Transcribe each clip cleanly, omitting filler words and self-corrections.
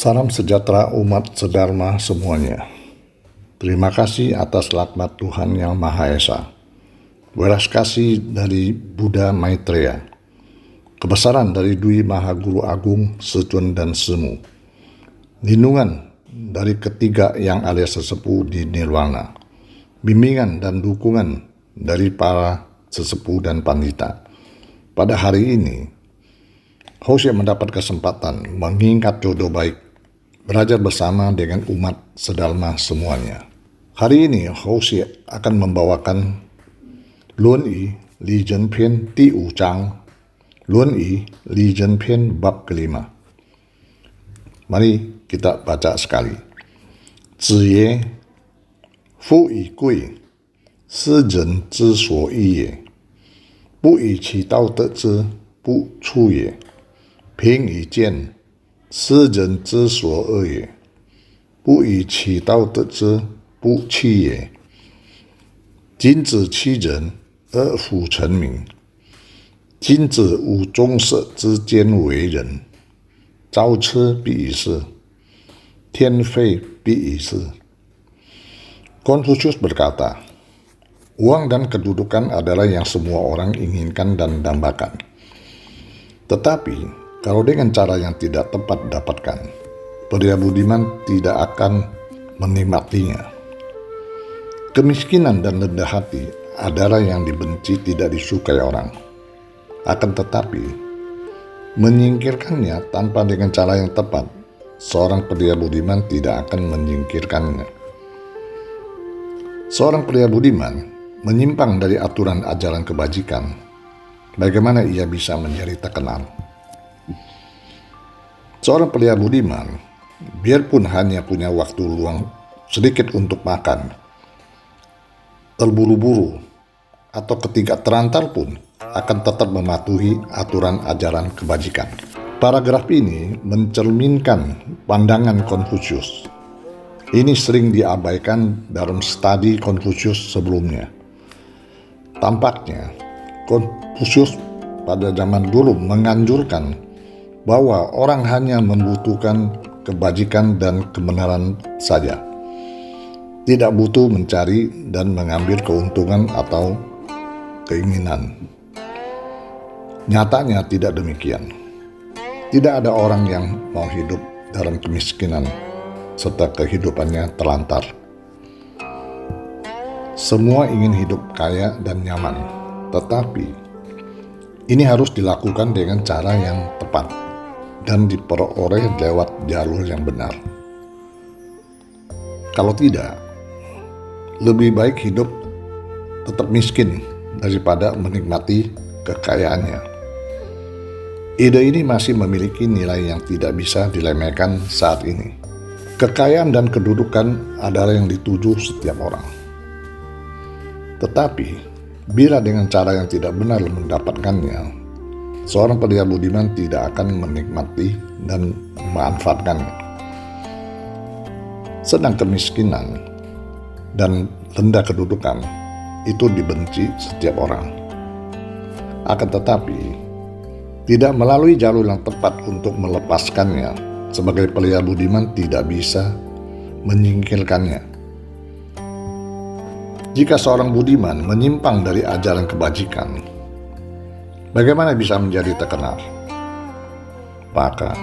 Salam sejahtera umat sedharma semuanya. Terima kasih atas laknat Tuhan Yang Maha Esa. Belas kasih dari Buddha Maitreya. Kebesaran dari Dwi Maha Guru Agung Secun dan Semu. Lindungan dari ketiga yang alia sesepuh di Nirwana. Bimbingan dan dukungan dari para sesepuh dan pandita. Pada hari ini, host yang mendapat kesempatan mengingat jodoh baik, belajar bersama dengan umat sedharma semuanya. Hari ini host akan membawakan Luan Yi Li Zhen Pian Di Wu Zhang, Luan Yi Li Zhen Pian bab kelima. Mari kita baca sekali. Ziye Fu yi gui, si zhen zhi suo yi ye. Bu yi qi dao de zhi, bu chu ye. Ping yi jian, si zhen zhi suo ye. Bu yi qi dao de zhi, bu qi ye. Jin zi qi人而虎成名，君子无宗室之间为人，朝吃必以事，天废必以事。Konfusius berkata, uang dan kedudukan adalah yang semua orang inginkan dan dambakan. Tetapi, kalau dengan cara yang tidak tepat didapatkan, pria budiman tidak akan menikmatinya. Kemiskinan dan rendah hati adalah yang dibenci tidak disukai orang. Akan tetapi, menyingkirkannya tanpa dengan cara yang tepat, seorang pria budiman tidak akan menyingkirkannya. Seorang pria budiman menyimpang dari aturan ajaran kebajikan. Bagaimana ia bisa menjadi terkenal? Seorang pria budiman, biarpun hanya punya waktu luang sedikit untuk makan, terburu-buru, atau ketika terantar pun akan tetap mematuhi aturan ajaran kebajikan. Paragraf ini mencerminkan pandangan Konfusius. Ini sering diabaikan dalam studi Konfusius sebelumnya. Tampaknya, Konfusius pada zaman dulu menganjurkan bahwa orang hanya membutuhkan kebajikan dan kebenaran saja. Tidak butuh mencari dan mengambil keuntungan atau keinginan. Nyatanya tidak demikian. Tidak ada orang yang mau hidup dalam kemiskinan serta kehidupannya terlantar. Semua ingin hidup kaya dan nyaman, tetapi ini harus dilakukan dengan cara yang tepat dan diperoleh lewat jalur yang benar. Kalau tidak, lebih baik hidup tetap miskin daripada menikmati kekayaannya. Ide ini masih memiliki nilai yang tidak bisa diremehkan saat ini. Kekayaan dan kedudukan adalah yang dituju setiap orang. Tetapi, bila dengan cara yang tidak benar mendapatkannya, seorang pria budiman tidak akan menikmati dan memanfaatkannya. Sedang kemiskinan dan rendah kedudukan itu dibenci setiap orang. Akan tetapi, tidak melalui jalur yang tepat untuk melepaskannya, sebagai pria budiman tidak bisa menyingkirkannya. Jika seorang budiman menyimpang dari ajaran kebajikan, bagaimana bisa menjadi terkenal? Maka,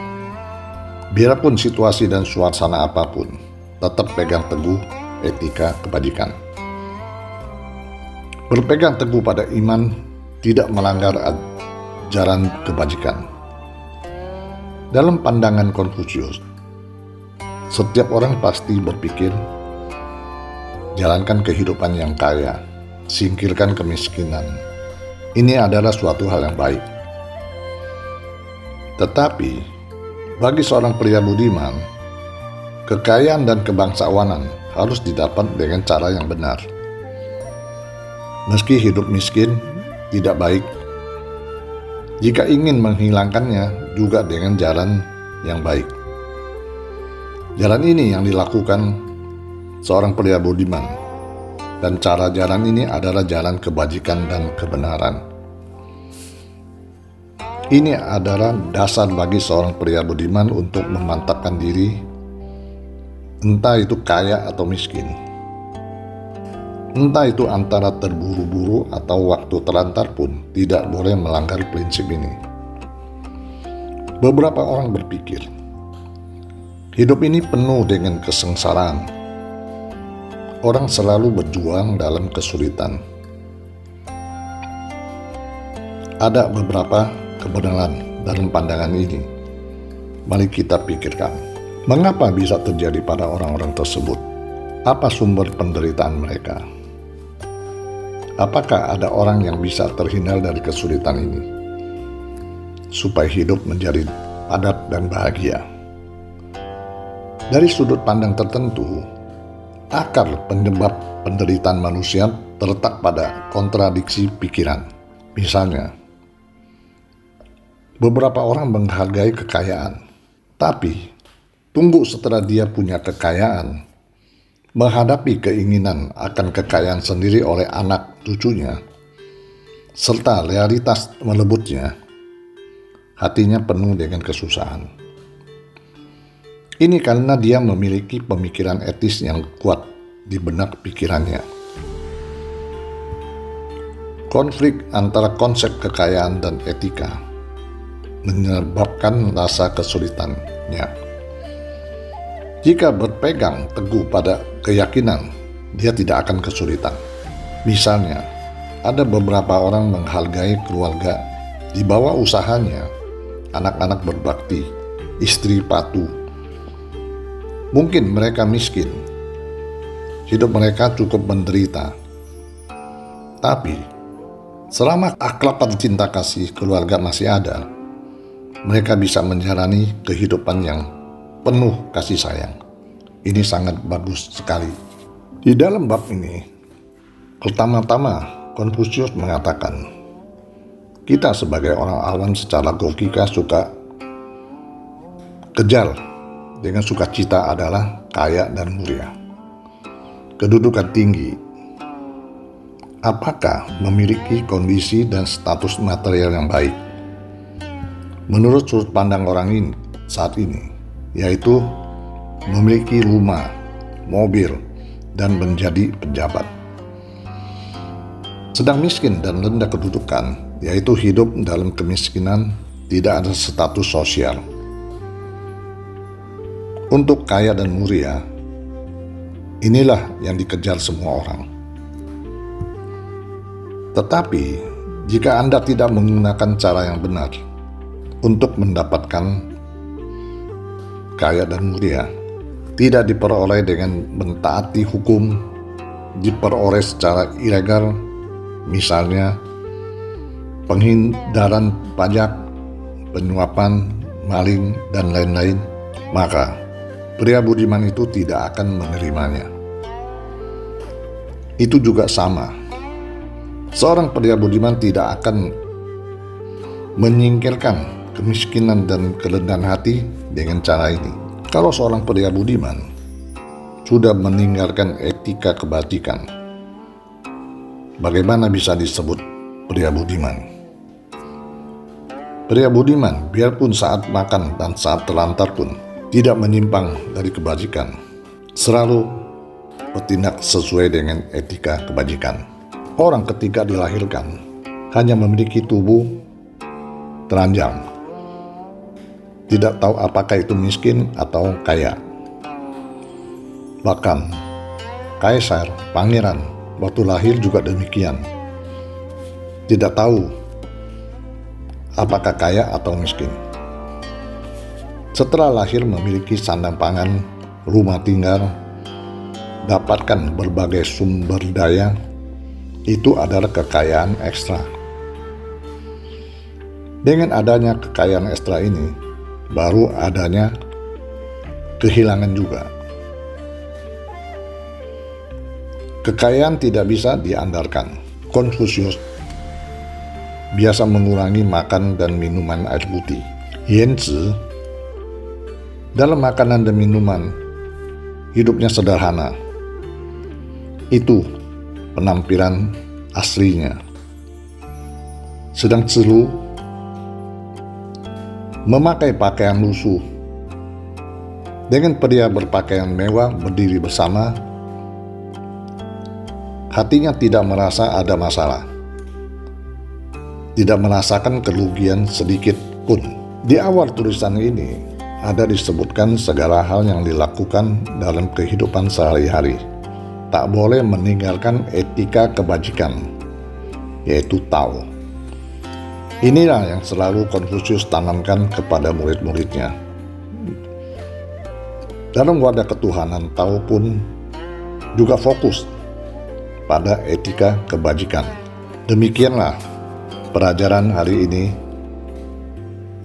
biarpun situasi dan suasana apapun, tetap pegang teguh etika kebajikan. Berpegang teguh pada iman, tidak melanggar ajaran kebajikan. Dalam pandangan Konfusius, setiap orang pasti berpikir, jalankan kehidupan yang kaya, singkirkan kemiskinan. Ini adalah suatu hal yang baik. Tetapi, bagi seorang pria budiman, kekayaan dan kebangsawanan harus didapat dengan cara yang benar. Meski hidup miskin tidak baik, jika ingin menghilangkannya juga dengan jalan yang baik. Jalan ini yang dilakukan seorang pria budiman, dan cara jalan ini adalah jalan kebajikan dan kebenaran. Ini adalah dasar bagi seorang pria budiman untuk memantapkan diri, entah itu kaya atau miskin. Entah itu antara terburu-buru atau waktu terlantar pun tidak boleh melanggar prinsip ini. Beberapa orang berpikir, hidup ini penuh dengan kesengsaraan. Orang selalu berjuang dalam kesulitan. Ada beberapa kebenaran dalam pandangan ini. Mari kita pikirkan, mengapa bisa terjadi pada orang-orang tersebut? Apa sumber penderitaan mereka? Apakah ada orang yang bisa terhindar dari kesulitan ini, supaya hidup menjadi padat dan bahagia? Dari sudut pandang tertentu, akar penyebab penderitaan manusia terletak pada kontradiksi pikiran. Misalnya, beberapa orang menghargai kekayaan, tapi tunggu setelah dia punya kekayaan, menghadapi keinginan akan kekayaan sendiri oleh anak cucunya, serta realitas melebutnya, hatinya penuh dengan kesusahan. Ini karena dia memiliki pemikiran etis yang kuat di benak pikirannya. Konflik antara konsep kekayaan dan etika menyebabkan rasa kesulitannya. Jika berpegang teguh pada keyakinan, dia tidak akan kesulitan. Misalnya, ada beberapa orang menghargai keluarga di bawah usahanya, anak-anak berbakti, istri patuh. Mungkin mereka miskin, hidup mereka cukup menderita. Tapi, selama akhlak cinta kasih keluarga masih ada, mereka bisa menjalani kehidupan yang penuh kasih sayang. Ini sangat bagus sekali. Di dalam bab ini, pertama-tama Konfusius mengatakan, kita sebagai orang awam secara logika suka kejar dengan sukacita adalah kaya dan mulia, kedudukan tinggi. Apakah memiliki kondisi dan status material yang baik? Menurut sudut pandang orang ini saat ini, yaitu memiliki rumah, mobil, dan menjadi pejabat. Sedang miskin dan rendah kedudukan, yaitu hidup dalam kemiskinan, tidak ada status sosial. Untuk kaya dan mulia, inilah yang dikejar semua orang. Tetapi, jika Anda tidak menggunakan cara yang benar untuk mendapatkan kaya dan mulia, tidak diperoleh dengan mentaati hukum, diperoleh secara ilegal, misalnya penghindaran pajak, penyuapan, maling, dan lain-lain, maka pria budiman itu tidak akan menerimanya. Itu juga sama. Seorang pria budiman tidak akan menyingkirkan kemiskinan dan kerendahan hati dengan cara ini. Kalau seorang pria budiman sudah meninggalkan etika kebajikan, bagaimana bisa disebut pria budiman? Pria budiman, biarpun saat makan dan saat terlantar pun, tidak menyimpang dari kebajikan, selalu bertindak sesuai dengan etika kebajikan. Orang ketika dilahirkan hanya memiliki tubuh telanjang, tidak tahu apakah itu miskin atau kaya. Bahkan kaisar, pangeran, waktu lahir juga demikian. Tidak tahu apakah kaya atau miskin. Setelah lahir memiliki sandang pangan, rumah tinggal, dapatkan berbagai sumber daya, itu adalah kekayaan ekstra. Dengan adanya kekayaan ekstra ini, baru adanya kehilangan juga. Kekayaan tidak bisa diandalkan. Konfusius biasa mengurangi makan dan minuman air putih. Yanzi, dalam makanan dan minuman, hidupnya sederhana. Itu penampilan aslinya. Sedang Zilu memakai pakaian lusuh, dengan pria berpakaian mewah berdiri bersama, hatinya tidak merasa ada masalah, tidak merasakan kerugian sedikit pun. Di awal tulisan ini ada disebutkan segala hal yang dilakukan dalam kehidupan sehari-hari. Tak boleh meninggalkan etika kebajikan, yaitu Tao. Inilah yang selalu Konfusius tanamkan kepada murid-muridnya. Dalam wadah ketuhanan, Tao pun juga fokus pada etika kebajikan. Demikianlah pelajaran hari ini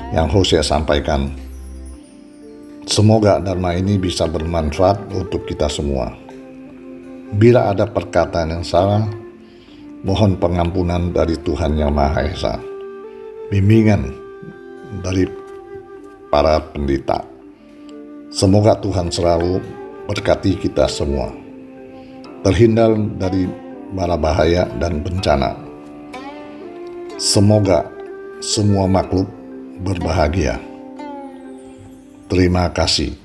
yang Hosea sampaikan. Semoga Dharma ini bisa bermanfaat untuk kita semua. Bila ada perkataan yang salah, mohon pengampunan dari Tuhan Yang Maha Esa. Bimbingan dari para pendeta. Semoga Tuhan selalu berkati kita semua, terhindar dari mara bahaya dan bencana. Semoga semua makhluk berbahagia. Terima kasih.